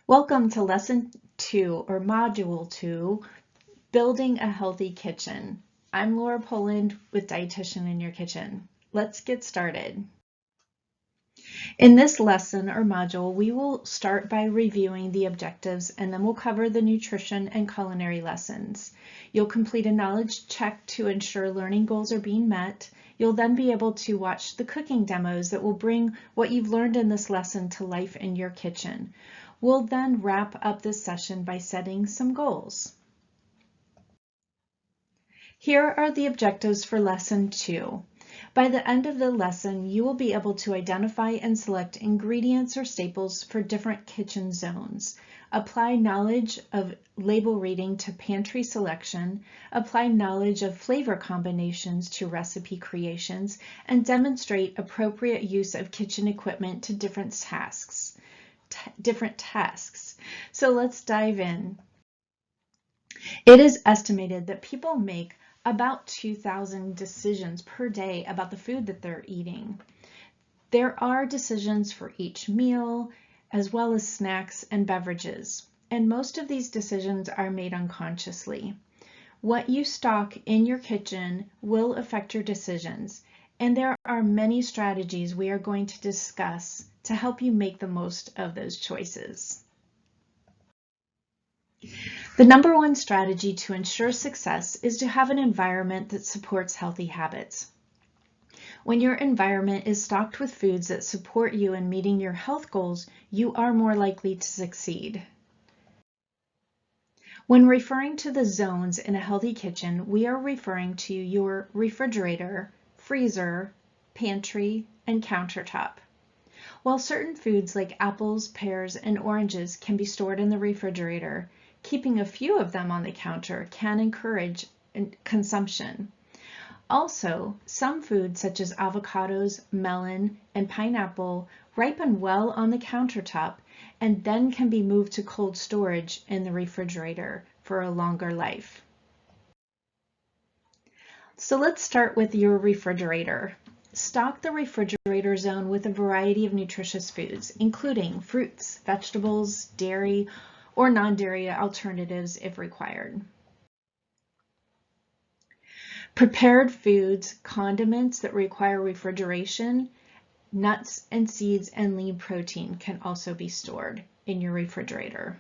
Welcome to Lesson 2 or Module 2, Building a Healthy Kitchen. I'm Laura Poland with Dietitian in Your Kitchen. Let's get started. In this lesson or module, we will start by reviewing the objectives and then we'll cover the nutrition and culinary lessons. You'll complete a knowledge check to ensure learning goals are being met. You'll then be able to watch the cooking demos that will bring what you've learned in this lesson to life in your kitchen. We'll then wrap up this session by setting some goals. Here are the objectives for Lesson 2. By the end of the lesson, you will be able to identify and select ingredients or staples for different kitchen zones. Apply knowledge of label reading to pantry selection, apply knowledge of flavor combinations to recipe creations, and demonstrate appropriate use of kitchen equipment to different tasks. So let's dive in. It is estimated that people make about 2,000 decisions per day about the food that they're eating. There are decisions for each meal, as well as snacks and beverages, and most of these decisions are made unconsciously. What you stock in your kitchen will affect your decisions, and there are many strategies we are going to discuss to help you make the most of those choices. The number one strategy to ensure success is to have an environment that supports healthy habits. When your environment is stocked with foods that support you in meeting your health goals, you are more likely to succeed. When referring to the zones in a healthy kitchen, we are referring to your refrigerator, freezer, pantry, and countertop. While certain foods like apples, pears, and oranges can be stored in the refrigerator, keeping a few of them on the counter can encourage consumption. Also, some foods such as avocados, melon, and pineapple ripen well on the countertop and then can be moved to cold storage in the refrigerator for a longer life. So let's start with your refrigerator. Stock the refrigerator zone with a variety of nutritious foods, including fruits, vegetables, dairy, or non-dairy alternatives if required. Prepared foods, condiments that require refrigeration, nuts and seeds, and lean protein can also be stored in your refrigerator.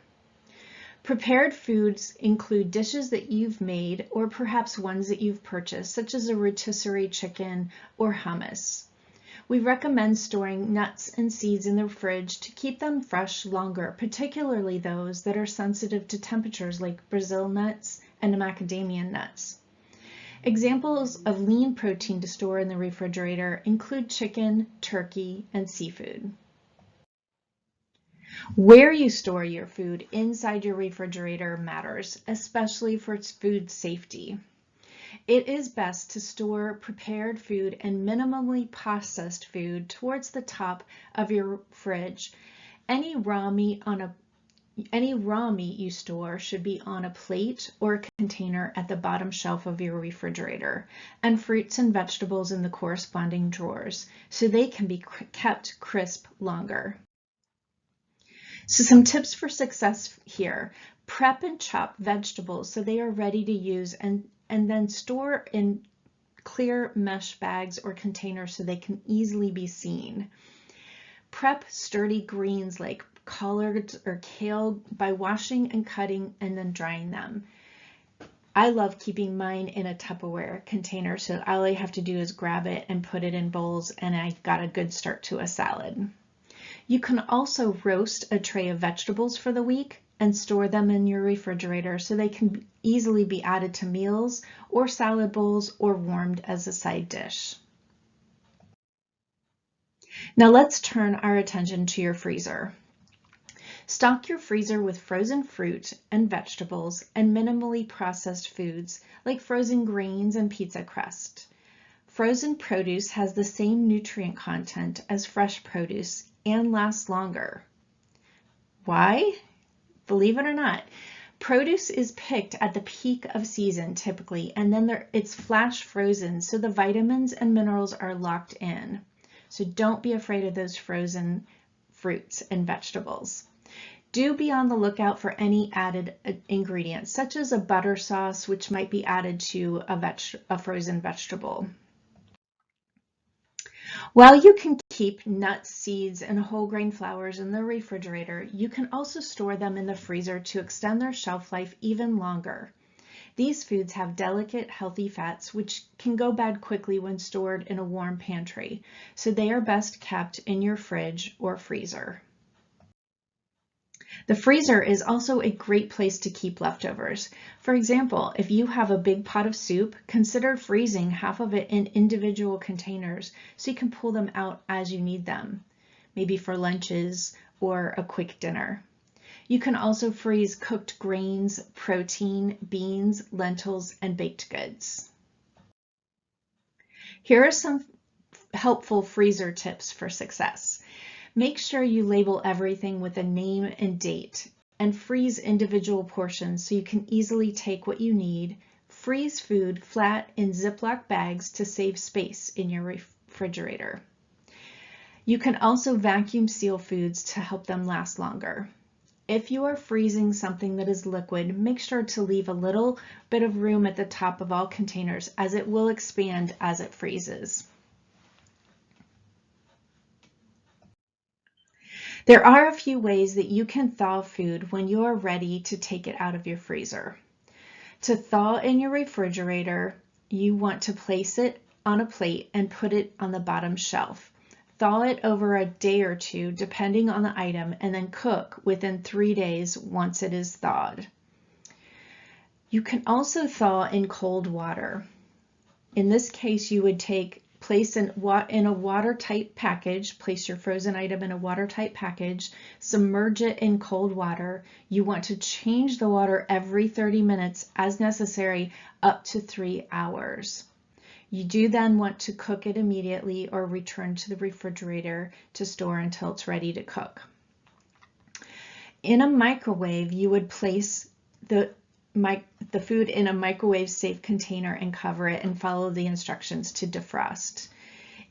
Prepared foods include dishes that you've made or perhaps ones that you've purchased, such as a rotisserie chicken or hummus. We recommend storing nuts and seeds in the fridge to keep them fresh longer, particularly those that are sensitive to temperatures like Brazil nuts and macadamia nuts. Examples of lean protein to store in the refrigerator include chicken, turkey, and seafood. Where you store your food inside your refrigerator matters, especially for its food safety. It is best to store prepared food and minimally processed food towards the top of your fridge. Any raw meat you store should be on a plate or a container at the bottom shelf of your refrigerator, and fruits and vegetables in the corresponding drawers, so they can be kept crisp longer. So some tips for success here. Prep and chop vegetables so they are ready to use and then store in clear mesh bags or containers so they can easily be seen. Prep sturdy greens like collards or kale by washing and cutting and then drying them. I love keeping mine in a Tupperware container, so all I have to do is grab it and put it in bowls, and I got a good start to a salad. You can also roast a tray of vegetables for the week and store them in your refrigerator so they can easily be added to meals or salad bowls or warmed as a side dish. Now let's turn our attention to your freezer. Stock your freezer with frozen fruit and vegetables and minimally processed foods like frozen grains and pizza crust. Frozen produce has the same nutrient content as fresh produce and lasts longer. Why? Believe it or not, produce is picked at the peak of season typically, and then it's flash frozen, so the vitamins and minerals are locked in. So don't be afraid of those frozen fruits and vegetables. Do be on the lookout for any added ingredients, such as a butter sauce, which might be added to a frozen vegetable. While you can keep nuts, seeds, and whole grain flours in the refrigerator, you can also store them in the freezer to extend their shelf life even longer. These foods have delicate, healthy fats, which can go bad quickly when stored in a warm pantry, so they are best kept in your fridge or freezer. The freezer is also a great place to keep leftovers. For example, if you have a big pot of soup, consider freezing half of it in individual containers so you can pull them out as you need them, maybe for lunches or a quick dinner. You can also freeze cooked grains, protein, beans, lentils, and baked goods. Here are some helpful freezer tips for success. Make sure you label everything with a name and date, and freeze individual portions so you can easily take what you need. Freeze food flat in Ziploc bags to save space in your refrigerator. You can also vacuum seal foods to help them last longer. If you are freezing something that is liquid, make sure to leave a little bit of room at the top of all containers, as it will expand as it freezes. There are a few ways that you can thaw food when you are ready to take it out of your freezer. To thaw in your refrigerator, you want to place it on a plate and put it on the bottom shelf. Thaw it over a day or two, depending on the item, and then cook within 3 days once it is thawed. You can also thaw in cold water. In this case, you would place in a watertight package, place your frozen item in a watertight package, submerge it in cold water. You want to change the water every 30 minutes as necessary, up to 3 hours. You do then want to cook it immediately or return to the refrigerator to store until it's ready to cook. In a microwave, you would place the food in a microwave safe container and cover it and follow the instructions to defrost.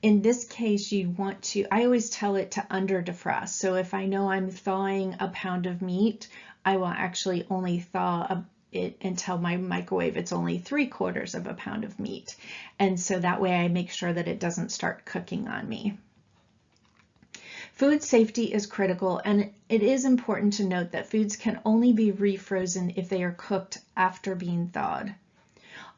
In this case, you want to, I always tell it to under defrost. So if I know I'm thawing a pound of meat, I will actually only thaw it until my microwave it's only 3/4 of a pound of meat. And so that way I make sure that it doesn't start cooking on me. Food safety is critical, and it is important to note that foods can only be refrozen if they are cooked after being thawed.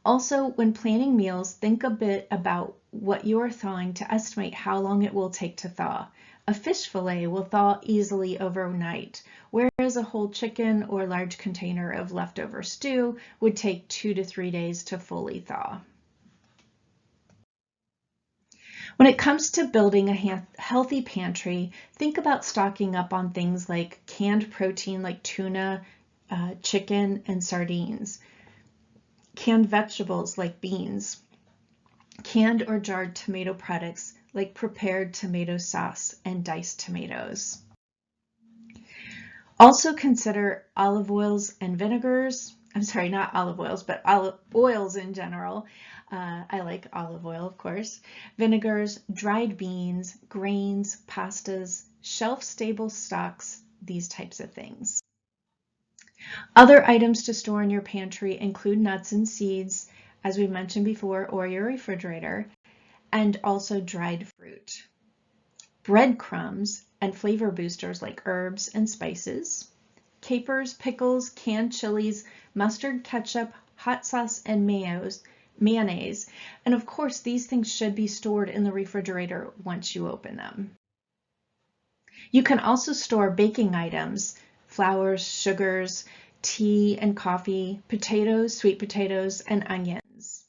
Also, when planning meals, think a bit about what you are thawing to estimate how long it will take to thaw. A fish fillet will thaw easily overnight, whereas a whole chicken or large container of leftover stew would take 2 to 3 days to fully thaw. When it comes to building a healthy pantry, think about stocking up on things like canned protein like tuna, chicken, and sardines, canned vegetables like beans, canned or jarred tomato products like prepared tomato sauce and diced tomatoes. Also consider olive oils and vinegars. I'm sorry, not olive oils, but olive oils in general. I like olive oil, of course. Vinegars, dried beans, grains, pastas, shelf-stable stocks, these types of things. Other items to store in your pantry include nuts and seeds, as we mentioned before, or your refrigerator, and also dried fruit. Breadcrumbs and flavor boosters like herbs and spices, capers, pickles, canned chilies, mustard, ketchup, hot sauce, and mayonnaise, and of course these things should be stored in the refrigerator once you open them. You can also store baking items, flours, sugars, tea and coffee, potatoes, sweet potatoes, and onions.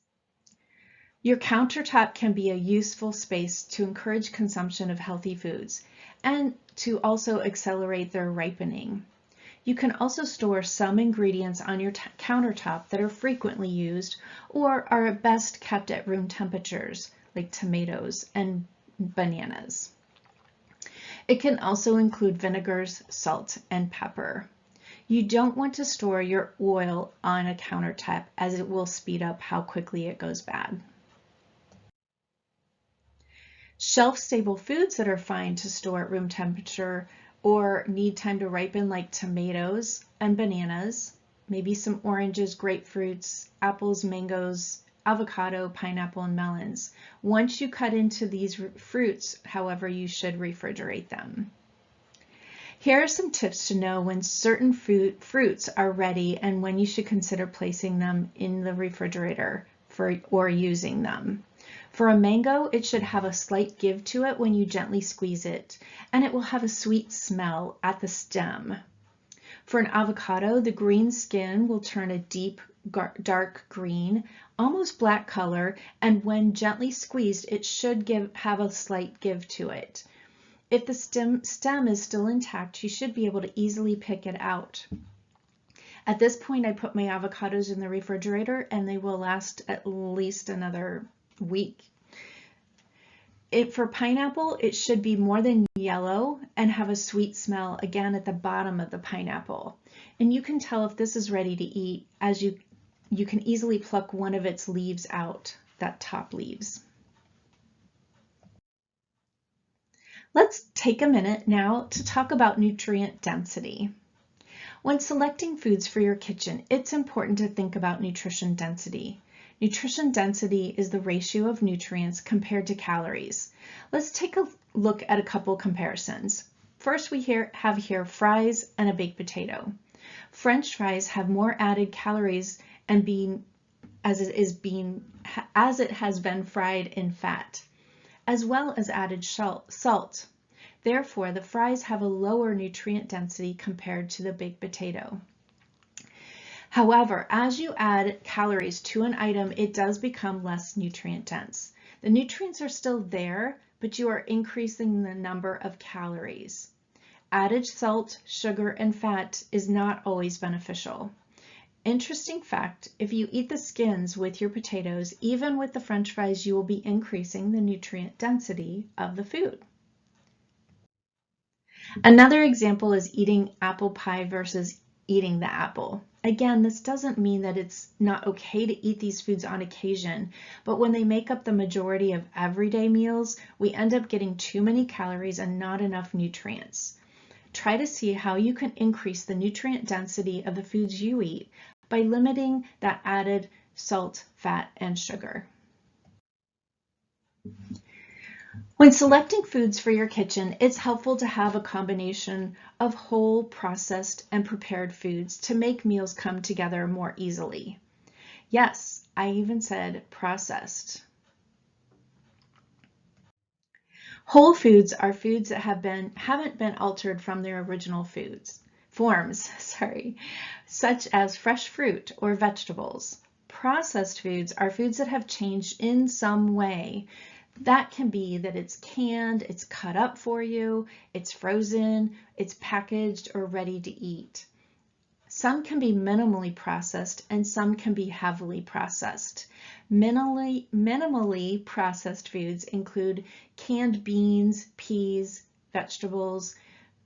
Your countertop can be a useful space to encourage consumption of healthy foods and to also accelerate their ripening. You can also store some ingredients on your countertop that are frequently used or are at best kept at room temperatures, like tomatoes and bananas. It can also include vinegars, salt, and pepper. You don't want to store your oil on a countertop, as it will speed up how quickly it goes bad. Shelf-stable foods that are fine to store at room temperature or need time to ripen, like tomatoes and bananas, maybe some oranges, grapefruits, apples, mangoes, avocado, pineapple, and melons. Once you cut into these fruits, however, you should refrigerate them. Here are some tips to know when certain fruits are ready and when you should consider placing them in the refrigerator or using them. For a mango, it should have a slight give to it when you gently squeeze it, and it will have a sweet smell at the stem. For an avocado, the green skin will turn a deep dark green, almost black color, and when gently squeezed, it should have a slight give to it. If the stem is still intact, you should be able to easily pick it out. At this point, I put my avocados in the refrigerator and they will last at least another week. For pineapple, it should be more than yellow and have a sweet smell again at the bottom of the pineapple. And you can tell if this is ready to eat as you can easily pluck one of its leaves out, that top leaves. Let's take a minute now to talk about nutrient density. When selecting foods for your kitchen, it's important to think about nutrition density. Nutrition density is the ratio of nutrients compared to calories. Let's take a look at a couple comparisons. First, we have here fries and a baked potato. French fries have more added calories and as it has been fried in fat, as well as added salt. Therefore, the fries have a lower nutrient density compared to the baked potato. However, as you add calories to an item, it does become less nutrient dense. The nutrients are still there, but you are increasing the number of calories. Added salt, sugar, and fat is not always beneficial. Interesting fact, if you eat the skins with your potatoes, even with the French fries, you will be increasing the nutrient density of the food. Another example is eating apple pie versus eating the apple. Again, this doesn't mean that it's not okay to eat these foods on occasion, but when they make up the majority of everyday meals, we end up getting too many calories and not enough nutrients. Try to see how you can increase the nutrient density of the foods you eat by limiting that added salt, fat, and sugar. When selecting foods for your kitchen, it's helpful to have a combination of whole, processed, and prepared foods to make meals come together more easily. Yes, I even said processed. Whole foods are foods that haven't been altered from their original forms, such as fresh fruit or vegetables. Processed foods are foods that have changed in some way. That can be that it's canned, it's cut up for you, it's frozen, it's packaged or ready to eat. Some can be minimally processed and some can be heavily processed. Minimally processed foods include canned beans, peas, vegetables,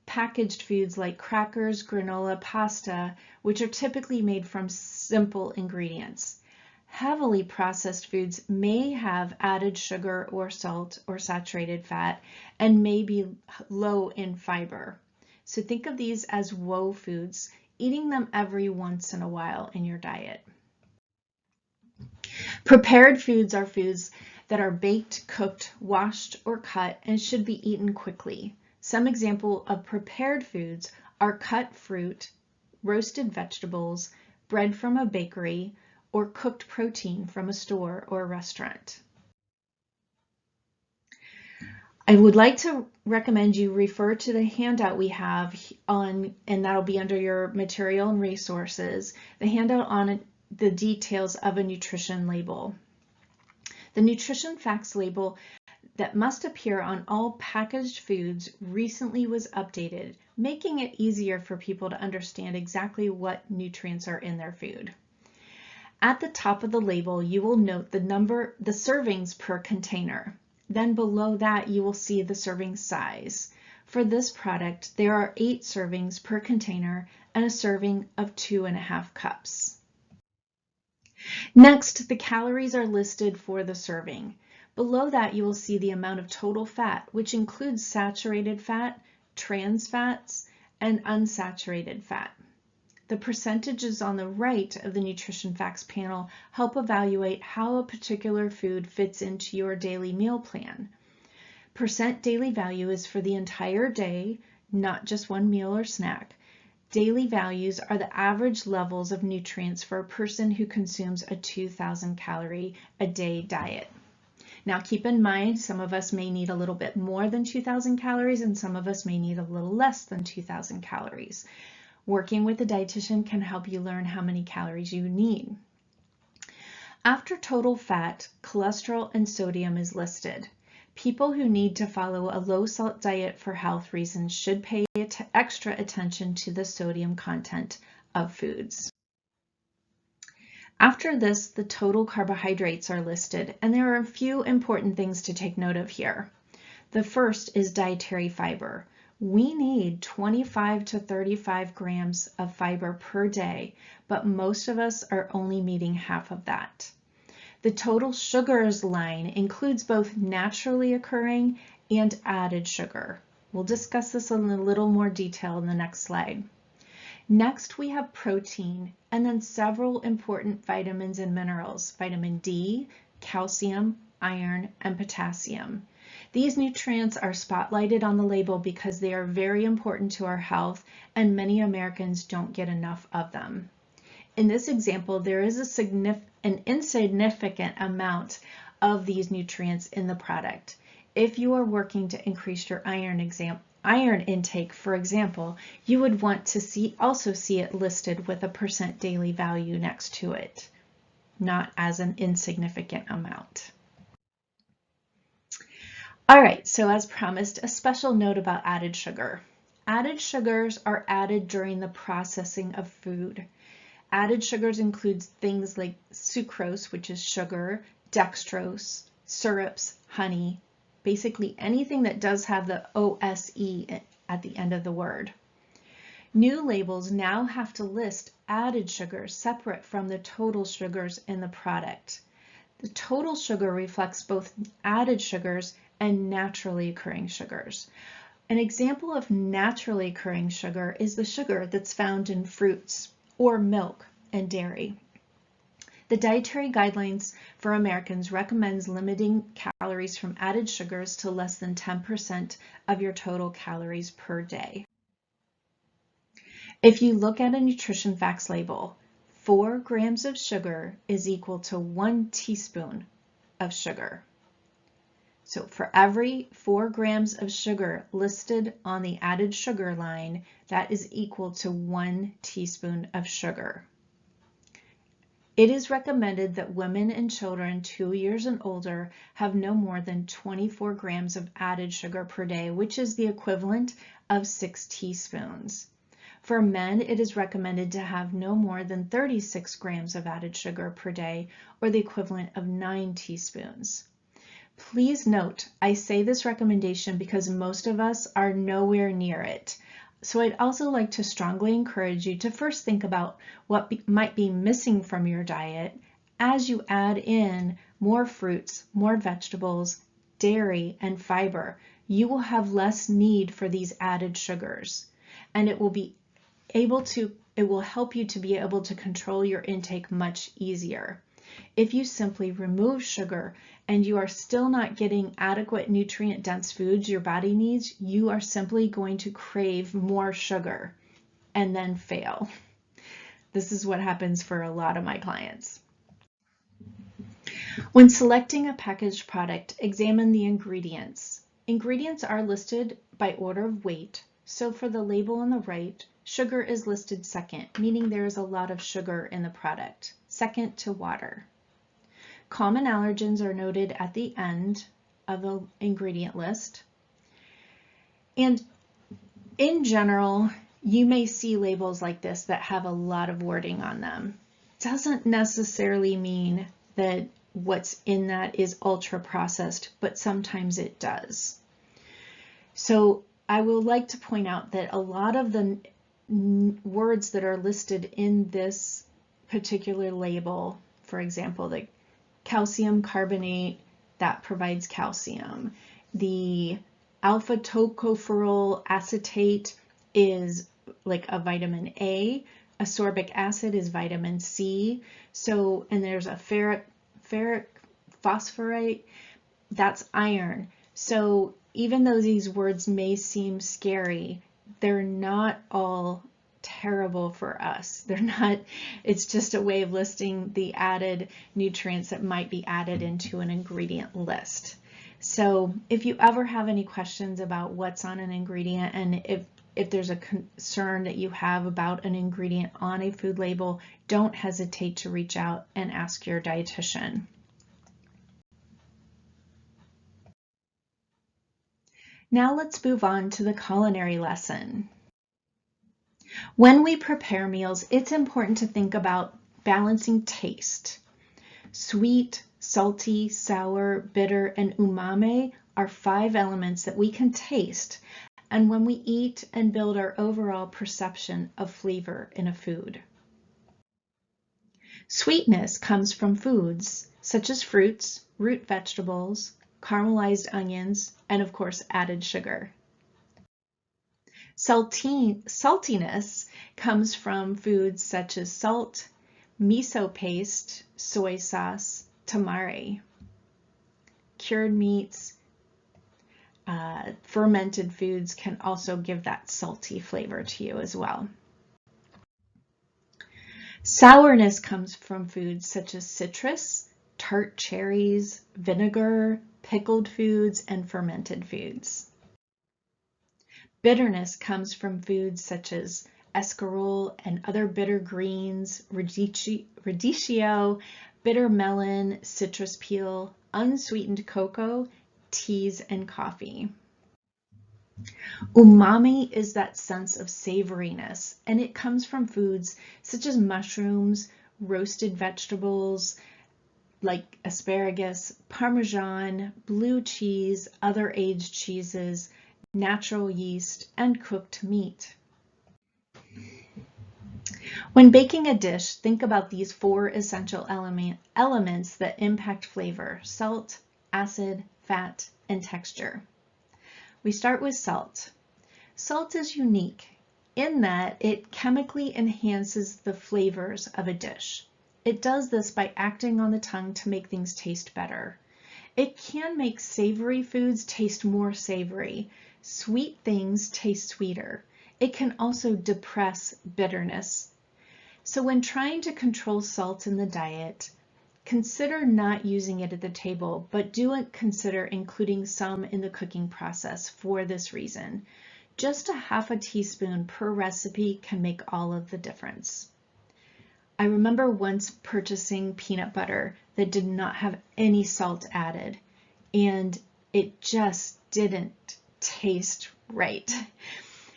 packaged foods like crackers, granola, pasta, which are typically made from simple ingredients. Heavily processed foods may have added sugar or salt or saturated fat and may be low in fiber. So think of these as woe foods, eating them every once in a while in your diet. Prepared foods are foods that are baked, cooked, washed, or cut and should be eaten quickly. Some examples of prepared foods are cut fruit, roasted vegetables, bread from a bakery, or cooked protein from a store or a restaurant. I would like to recommend you refer to the handout we have and that'll be under your material and resources, the handout on the details of a nutrition label. The nutrition facts label that must appear on all packaged foods recently was updated, making it easier for people to understand exactly what nutrients are in their food. At the top of the label, you will note the servings per container. Then below that, you will see the serving size. For this product, there are 8 servings per container and a serving of 2.5 cups. Next, the calories are listed for the serving. Below that, you will see the amount of total fat, which includes saturated fat, trans fats, and unsaturated fat. The percentages on the right of the nutrition facts panel help evaluate how a particular food fits into your daily meal plan. Percent daily value is for the entire day, not just one meal or snack. Daily values are the average levels of nutrients for a person who consumes a 2,000 calorie a day diet. Now keep in mind, some of us may need a little bit more than 2,000 calories and some of us may need a little less than 2,000 calories. Working with a dietitian can help you learn how many calories you need. After total fat, cholesterol and sodium is listed. People who need to follow a low-salt diet for health reasons should pay extra attention to the sodium content of foods. After this, the total carbohydrates are listed, and there are a few important things to take note of here. The first is dietary fiber. We need 25 to 35 grams of fiber per day, but most of us are only meeting half of that. The total sugars line includes both naturally occurring and added sugar. We'll discuss this in a little more detail in the next slide. Next, we have protein and then several important vitamins and minerals, vitamin D, calcium, iron, and potassium. These nutrients are spotlighted on the label because they are very important to our health and many Americans don't get enough of them. In this example, there is an insignificant amount of these nutrients in the product. If you are working to increase your iron intake, for example, you would want to also see it listed with a percent daily value next to it, not as an insignificant amount. All right, so as promised, a special note about added sugar. Added sugars are added during the processing of food. Added sugars include things like sucrose, which is sugar, dextrose, syrups, honey, basically anything that does have the OSE at the end of the word. New labels now have to list added sugars separate from the total sugars in the product. The total sugar reflects both added sugars and naturally occurring sugars. An example of naturally occurring sugar is the sugar that's found in fruits or milk and dairy. The Dietary Guidelines for Americans recommends limiting calories from added sugars to less than 10% of your total calories per day. If you look at a nutrition facts label, 4 grams of sugar is equal to 1 teaspoon of sugar. So for every 4 grams of sugar listed on the added sugar line, that is equal to 1 teaspoon of sugar. It is recommended that women and children 2 years and older have no more than 24 grams of added sugar per day, which is the equivalent of 6 teaspoons. For men, it is recommended to have no more than 36 grams of added sugar per day, or the equivalent of 9 teaspoons. Please note, I say this recommendation because most of us are nowhere near it. So I'd also like to strongly encourage you to first think about what might be missing from your diet as you add in more fruits, more vegetables, dairy, and fiber. You will have less need for these added sugars, and it will help you to be able to control your intake much easier. If you simply remove sugar and you are still not getting adequate nutrient-dense foods your body needs, you are simply going to crave more sugar and then fail. This is what happens for a lot of my clients. When selecting a packaged product, examine the ingredients. Ingredients are listed by order of weight. So for the label on the right, sugar is listed second, meaning there is a lot of sugar in the product, second to water. Common allergens are noted at the end of the ingredient list. And in general, you may see labels like this that have a lot of wording on them. Doesn't necessarily mean that what's in that is ultra processed, but sometimes it does. So I would like to point out that a lot of the words that are listed in this particular label, for example, the calcium carbonate, that provides calcium. The Alpha tocopherol acetate is like a vitamin A. Ascorbic acid is vitamin C. So, and there's a ferric phosphorite, that's iron. So even though these words may seem scary, they're not all terrible for us. They're not, it's just a way of listing the added nutrients that might be added into an ingredient list. So if you ever have any questions about what's on an ingredient, and if there's a concern that you have about an ingredient on a food label, don't hesitate to reach out and ask your dietitian. Now let's move on to the culinary lesson. When we prepare meals, it's important to think about balancing taste. Sweet, salty, sour, bitter, and umami are 5 elements that we can taste, and when we eat and build our overall perception of flavor in a food. Sweetness comes from foods such as fruits, root vegetables, caramelized onions, and of course added sugar. Saltiness comes from foods such as salt, miso paste, soy sauce, tamari. Cured meats, fermented foods can also give that salty flavor to you as well. Sourness comes from foods such as citrus, tart cherries, vinegar, pickled foods, and fermented foods. Bitterness comes from foods such as escarole and other bitter greens, radicchio, bitter melon, citrus peel, unsweetened cocoa, teas, and coffee. Umami is that sense of savoriness, and it comes from foods such as mushrooms, roasted vegetables like asparagus, parmesan, blue cheese, other aged cheeses, natural yeast, and cooked meat. When baking a dish, think about these 4 essential elements that impact flavor: salt, acid, fat, and texture. We start with salt. Salt is unique in that it chemically enhances the flavors of a dish. It does this by acting on the tongue to make things taste better. It can make savory foods taste more savory. Sweet things taste sweeter. It can also depress bitterness. So when trying to control salt in the diet, consider not using it at the table, but do consider including some in the cooking process for this reason. Just a half a teaspoon per recipe can make all of the difference. I remember once purchasing peanut butter that did not have any salt added, and it just didn't taste right.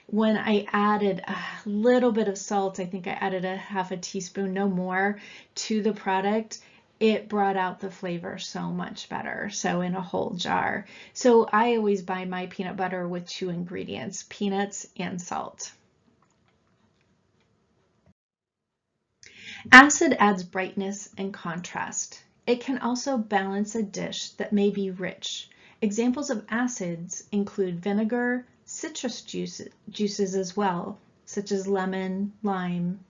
When I added a little bit of salt, I think I added a half a teaspoon, no more, to the product, it brought out the flavor so much better. So in a whole jar. So I always buy my peanut butter with 2 ingredients, peanuts and salt. Acid adds brightness and contrast. It can also balance a dish that may be rich. Examples of acids include vinegar, citrus juices as well, such as lemon, lime,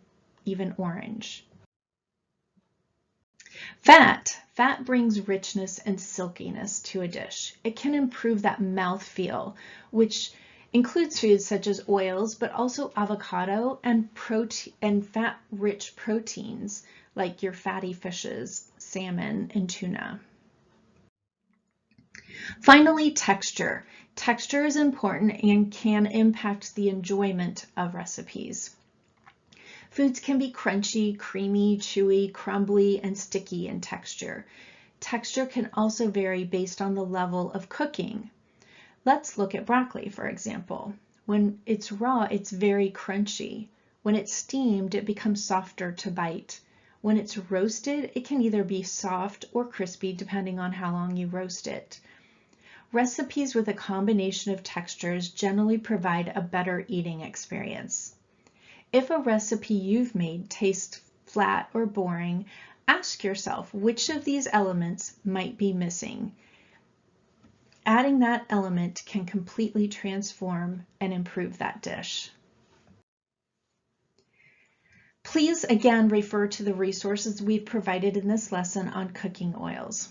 even orange. Fat brings richness and silkiness to a dish. It can improve that mouthfeel, which includes foods such as oils, but also avocado and fat-rich proteins like your fatty fishes, salmon, and tuna. Finally, texture. Texture is important and can impact the enjoyment of recipes. Foods can be crunchy, creamy, chewy, crumbly, and sticky in texture. Texture can also vary based on the level of cooking. Let's look at broccoli, for example. When it's raw, it's very crunchy. When it's steamed, it becomes softer to bite. When it's roasted, it can either be soft or crispy depending on how long you roast it. Recipes with a combination of textures generally provide a better eating experience. If a recipe you've made tastes flat or boring, ask yourself which of these elements might be missing. Adding that element can completely transform and improve that dish. Please again refer to the resources we've provided in this lesson on cooking oils.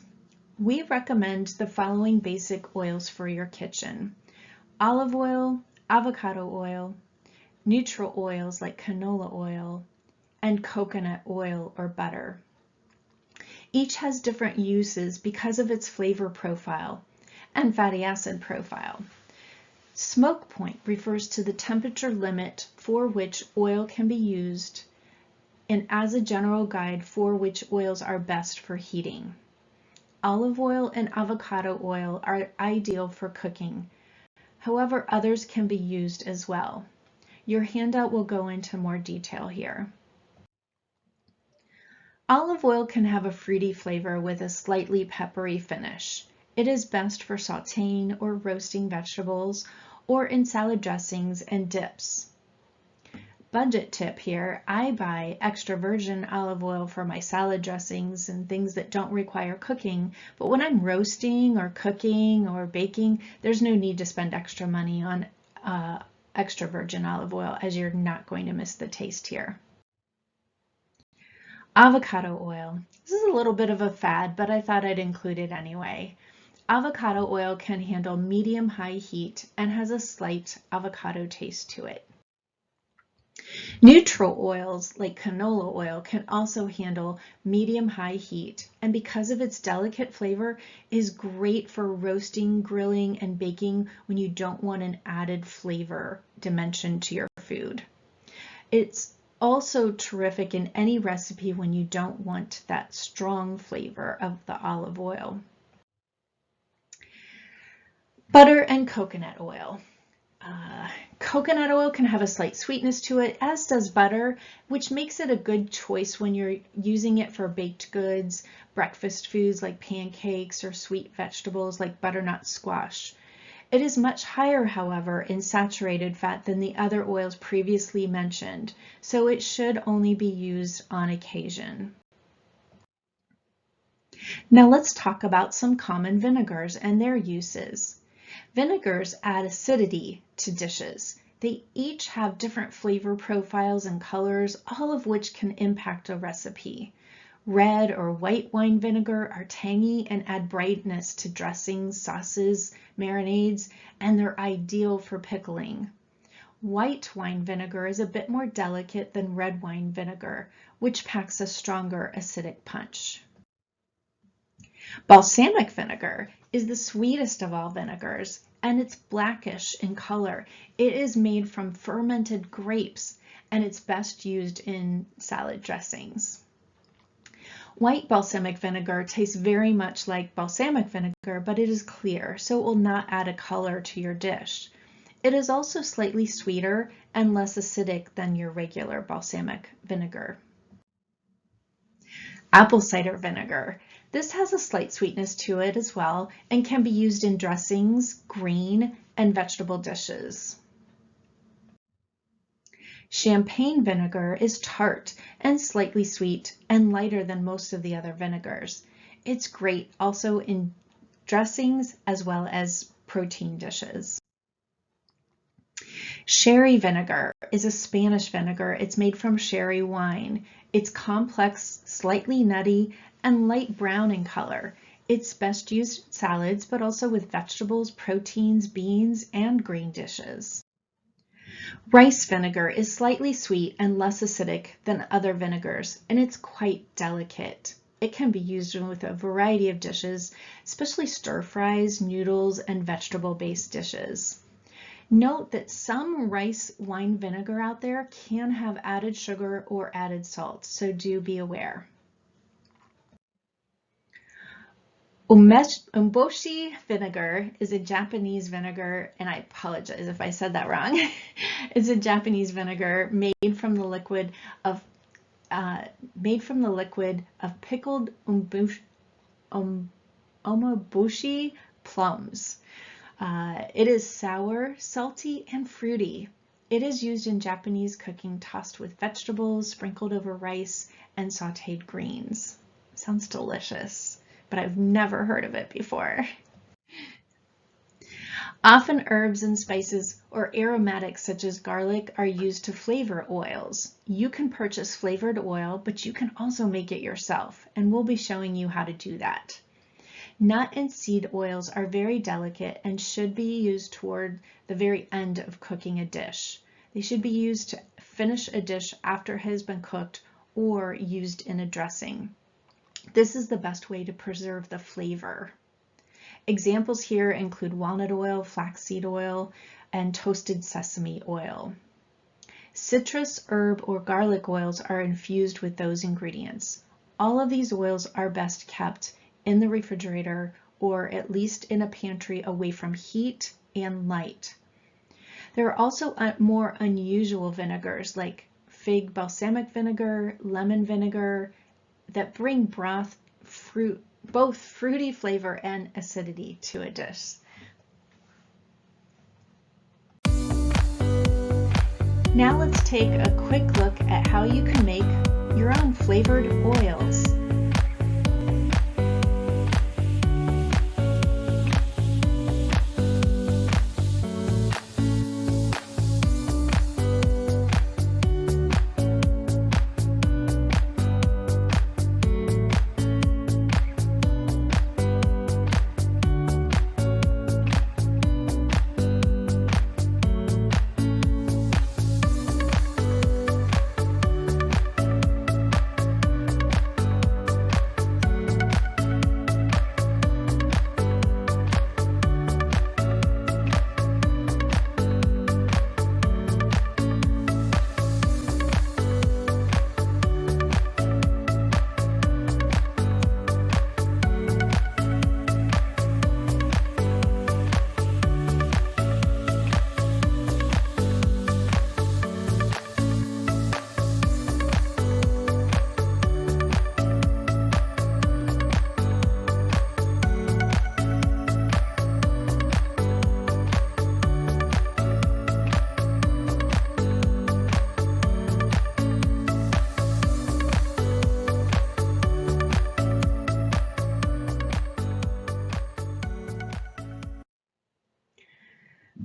We recommend the following basic oils for your kitchen: olive oil, avocado oil, neutral oils like canola oil, and coconut oil or butter. Each has different uses because of its flavor profile and fatty acid profile. Smoke point refers to the temperature limit for which oil can be used and as a general guide for which oils are best for heating. Olive oil and avocado oil are ideal for cooking. However, others can be used as well. Your handout will go into more detail here. Olive oil can have a fruity flavor with a slightly peppery finish. It is best for sautéing or roasting vegetables or in salad dressings and dips. Budget tip here, I buy extra virgin olive oil for my salad dressings and things that don't require cooking, but when I'm roasting or cooking or baking, there's no need to spend extra money on extra virgin olive oil, as you're not going to miss the taste here. Avocado oil. This is a little bit of a fad, but I thought I'd include it anyway. Avocado oil can handle medium-high heat and has a slight avocado taste to it. Neutral oils like canola oil can also handle medium-high heat, and because of its delicate flavor, is great for roasting, grilling, and baking when you don't want an added flavor dimension to your food. It's also terrific in any recipe when you don't want that strong flavor of the olive oil. Butter and coconut oil. Coconut oil can have a slight sweetness to it, as does butter, which makes it a good choice when you're using it for baked goods, breakfast foods like pancakes, or sweet vegetables like butternut squash. It is much higher, however, in saturated fat than the other oils previously mentioned, so it should only be used on occasion. Now let's talk about some common vinegars and their uses. Vinegars add acidity to dishes. They each have different flavor profiles and colors, all of which can impact a recipe. Red or white wine vinegar are tangy and add brightness to dressings, sauces, marinades, and they're ideal for pickling. White wine vinegar is a bit more delicate than red wine vinegar, which packs a stronger acidic punch. Balsamic vinegar is the sweetest of all vinegars, and it's blackish in color. It is made from fermented grapes, and it's best used in salad dressings. White balsamic vinegar tastes very much like balsamic vinegar, but it is clear, so it will not add a color to your dish. It is also slightly sweeter and less acidic than your regular balsamic vinegar. Apple cider vinegar. This has a slight sweetness to it as well and can be used in dressings, green, and vegetable dishes. Champagne vinegar is tart and slightly sweet and lighter than most of the other vinegars. It's great also in dressings as well as protein dishes. Sherry vinegar is a Spanish vinegar. It's made from sherry wine. It's complex, slightly nutty, and light brown in color. It's best used in salads, but also with vegetables, proteins, beans, and green dishes. Rice vinegar is slightly sweet and less acidic than other vinegars, and it's quite delicate. It can be used with a variety of dishes, especially stir fries, noodles, and vegetable-based dishes. Note that some rice wine vinegar out there can have added sugar or added salt, so do be aware. Umeboshi vinegar is a Japanese vinegar, and I apologize if I said that wrong. It's a Japanese vinegar made from the liquid of pickled umeboshi plums. It is sour, salty, and fruity. It is used in Japanese cooking, tossed with vegetables, sprinkled over rice, and sautéed greens. Sounds delicious, but I've never heard of it before. Often herbs and spices or aromatics such as garlic are used to flavor oils. You can purchase flavored oil, but you can also make it yourself, and we'll be showing you how to do that. Nut and seed oils are very delicate and should be used toward the very end of cooking a dish. They should be used to finish a dish after it has been cooked or used in a dressing. This is the best way to preserve the flavor. Examples here include walnut oil, flaxseed oil, and toasted sesame oil. Citrus, herb, or garlic oils are infused with those ingredients. All of these oils are best kept in the refrigerator or at least in a pantry away from heat and light. There are also more unusual vinegars like fig balsamic vinegar, lemon vinegar that bring both fruity flavor and acidity to a dish. Now let's take a quick look at how you can make your own flavored oils.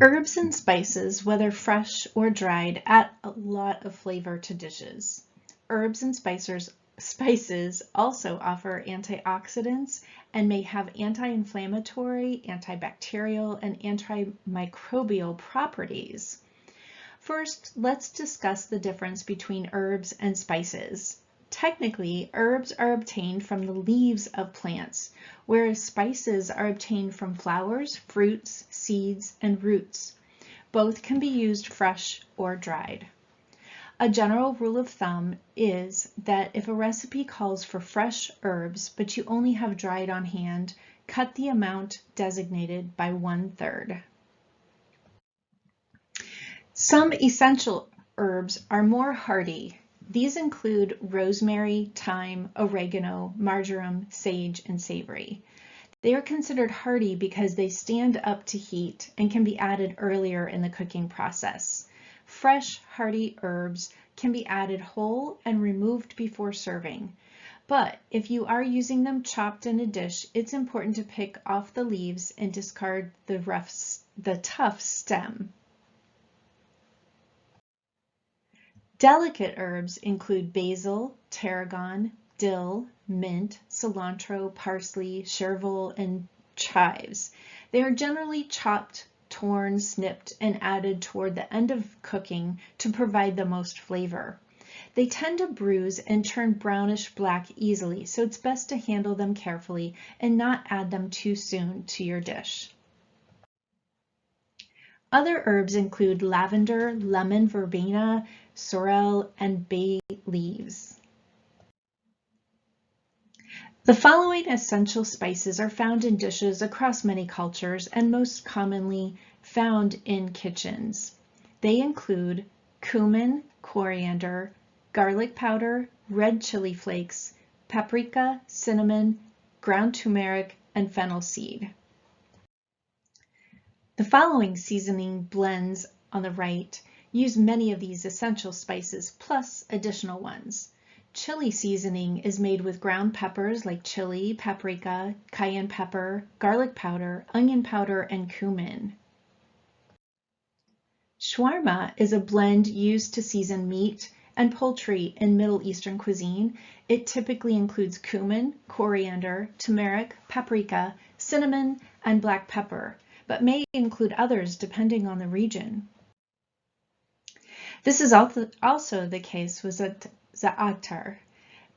Herbs and spices, whether fresh or dried, add a lot of flavor to dishes. Herbs and spices also offer antioxidants and may have anti-inflammatory, antibacterial, and antimicrobial properties. First, let's discuss the difference between herbs and spices. Technically, herbs are obtained from the leaves of plants, whereas spices are obtained from flowers, fruits, seeds, and roots. Both can be used fresh or dried. A general rule of thumb is that if a recipe calls for fresh herbs, but you only have dried on hand, cut the amount designated by 1/3. Some essential herbs are more hardy. These include rosemary, thyme, oregano, marjoram, sage, and savory. They are considered hardy because they stand up to heat and can be added earlier in the cooking process. Fresh, hardy herbs can be added whole and removed before serving. But if you are using them chopped in a dish, it's important to pick off the leaves and discard the tough stem. Delicate herbs include basil, tarragon, dill, mint, cilantro, parsley, chervil, and chives. They are generally chopped, torn, snipped, and added toward the end of cooking to provide the most flavor. They tend to bruise and turn brownish black easily, so it's best to handle them carefully and not add them too soon to your dish. Other herbs include lavender, lemon verbena, sorrel, and bay leaves. The following essential spices are found in dishes across many cultures and most commonly found in kitchens. They include cumin, coriander, garlic powder, red chili flakes, paprika, cinnamon, ground turmeric, and fennel seed. The following seasoning blends on the right use many of these essential spices plus additional ones. Chili seasoning is made with ground peppers like chili, paprika, cayenne pepper, garlic powder, onion powder, and cumin. Shawarma is a blend used to season meat and poultry in Middle Eastern cuisine. It typically includes cumin, coriander, turmeric, paprika, cinnamon, and black pepper, but may include others depending on the region. This is also the case with za'atar,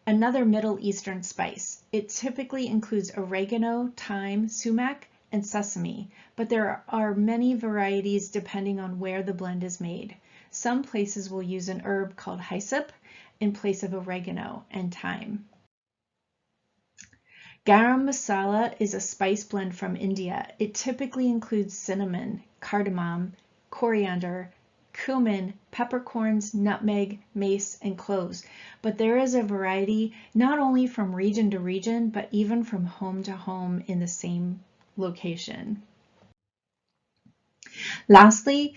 another Middle Eastern spice. It typically includes oregano, thyme, sumac, and sesame, but there are many varieties depending on where the blend is made. Some places will use an herb called hyssop in place of oregano and thyme. Garam masala is a spice blend from India. It typically includes cinnamon, cardamom, coriander, cumin, peppercorns, nutmeg, mace, and cloves. But there is a variety not only from region to region, but even from home to home in the same location. Lastly,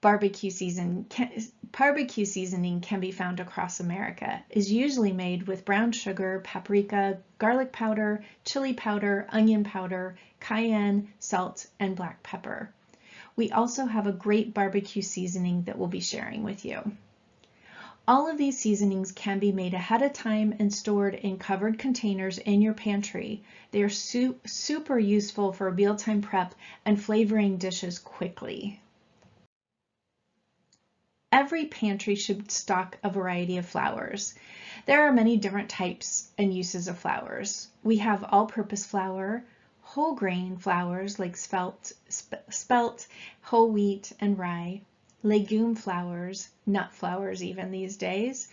barbecue seasoning can be found across America. It is usually made with brown sugar, paprika, garlic powder, chili powder, onion powder, cayenne, salt, and black pepper. We also have a great barbecue seasoning that we'll be sharing with you. All of these seasonings can be made ahead of time and stored in covered containers in your pantry. They are super useful for mealtime prep and flavoring dishes quickly. Every pantry should stock a variety of flours. There are many different types and uses of flours. We have all-purpose flour, whole grain flours like spelt, whole wheat, and rye, legume flours, nut flours even these days.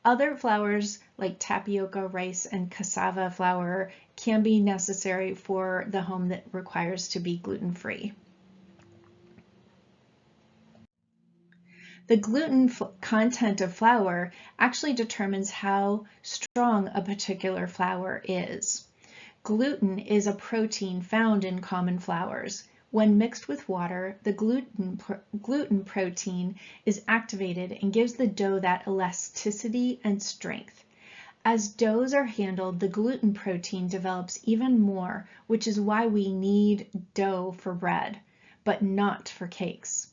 Other flours like tapioca, rice, and cassava flour can be necessary for the home that requires to be gluten-free. The gluten content of flour actually determines how strong a particular flour is. Gluten is a protein found in common flours. When mixed with water, the gluten protein is activated and gives the dough that elasticity and strength. As doughs are handled, the gluten protein develops even more, which is why we need dough for bread, but not for cakes.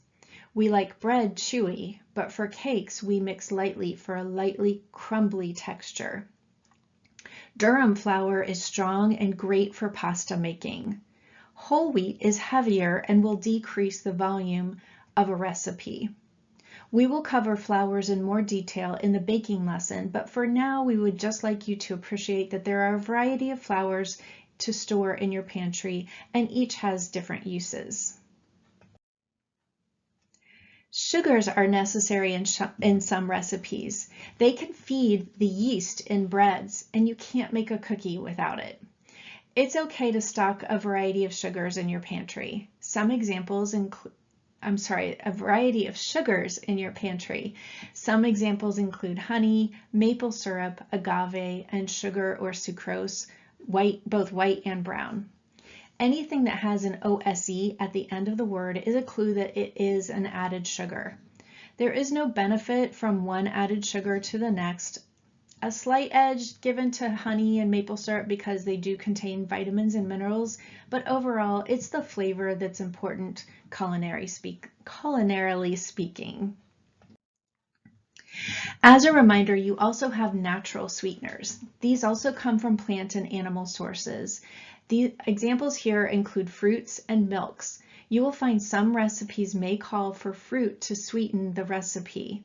We like bread chewy, but for cakes we mix lightly for a lightly crumbly texture. Durum flour is strong and great for pasta making. Whole wheat is heavier and will decrease the volume of a recipe. We will cover flours in more detail in the baking lesson, but for now we would just like you to appreciate that there are a variety of flours to store in your pantry and each has different uses. Sugars are necessary in some recipes. They can feed the yeast in breads, and you can't make a cookie without it. It's okay to stock a variety of sugars in your pantry. A variety of sugars in your pantry. Some examples include honey, maple syrup, agave, and sugar or sucrose, both white and brown. Anything that has an OSE at the end of the word is a clue that it is an added sugar. There is no benefit from one added sugar to the next. A slight edge given to honey and maple syrup because they do contain vitamins and minerals, but overall it's the flavor that's important culinarily speaking. As a reminder, you also have natural sweeteners. These also come from plant and animal sources. The examples here include fruits and milks. You will find some recipes may call for fruit to sweeten the recipe.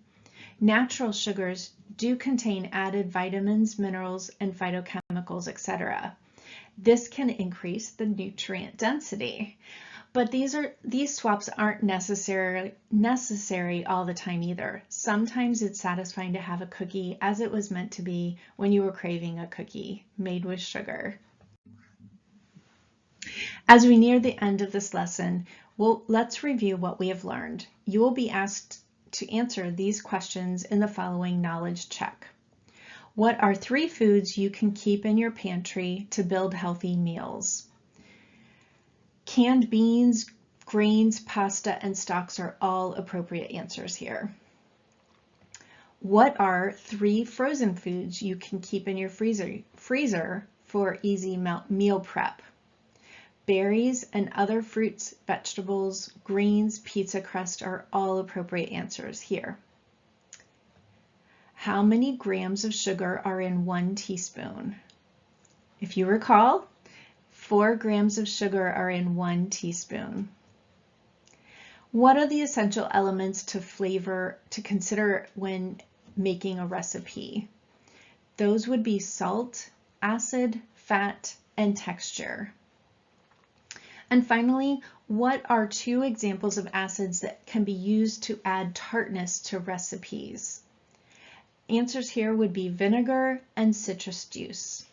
Natural sugars do contain added vitamins, minerals, and phytochemicals, etc. This can increase the nutrient density. But these swaps aren't necessary all the time either. Sometimes it's satisfying to have a cookie as it was meant to be when you were craving a cookie made with sugar. As we near the end of this lesson, let's review what we have learned. You will be asked to answer these questions in the following knowledge check. What are 3 foods you can keep in your pantry to build healthy meals? Canned beans, grains, pasta, and stocks are all appropriate answers here. What are 3 frozen foods you can keep in your freezer for easy meal prep? Berries and other fruits, vegetables, greens, pizza crust are all appropriate answers here. How many grams of sugar are in 1 teaspoon? If you recall, 4 grams of sugar are in 1 teaspoon. What are the essential elements to flavor to consider when making a recipe? Those would be salt, acid, fat, and texture. And finally, what are 2 examples of acids that can be used to add tartness to recipes? Answers here would be vinegar and citrus juice.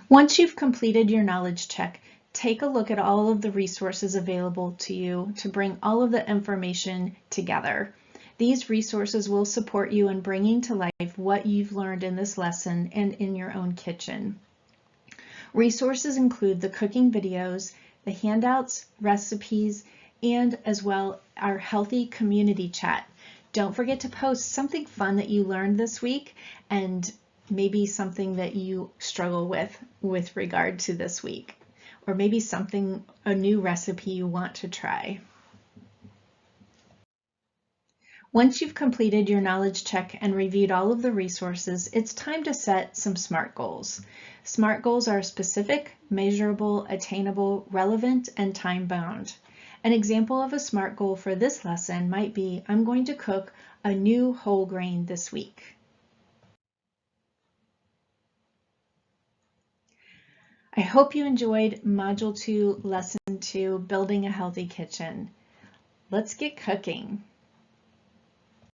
Once you've completed your knowledge check, take a look at all of the resources available to you to bring all of the information together. These resources will support you in bringing to life what you've learned in this lesson and in your own kitchen. Resources include the cooking videos, the handouts, recipes, and as well our healthy community chat. Don't forget to post something fun that you learned this week and maybe something that you struggle with regard to this week, or maybe a new recipe you want to try. Once you've completed your knowledge check and reviewed all of the resources, it's time to set some SMART goals. SMART goals are specific, measurable, attainable, relevant, and time-bound. An example of a SMART goal for this lesson might be, I'm going to cook a new whole grain this week. I hope you enjoyed Module 2, Lesson 2, Building a Healthy Kitchen. Let's get cooking.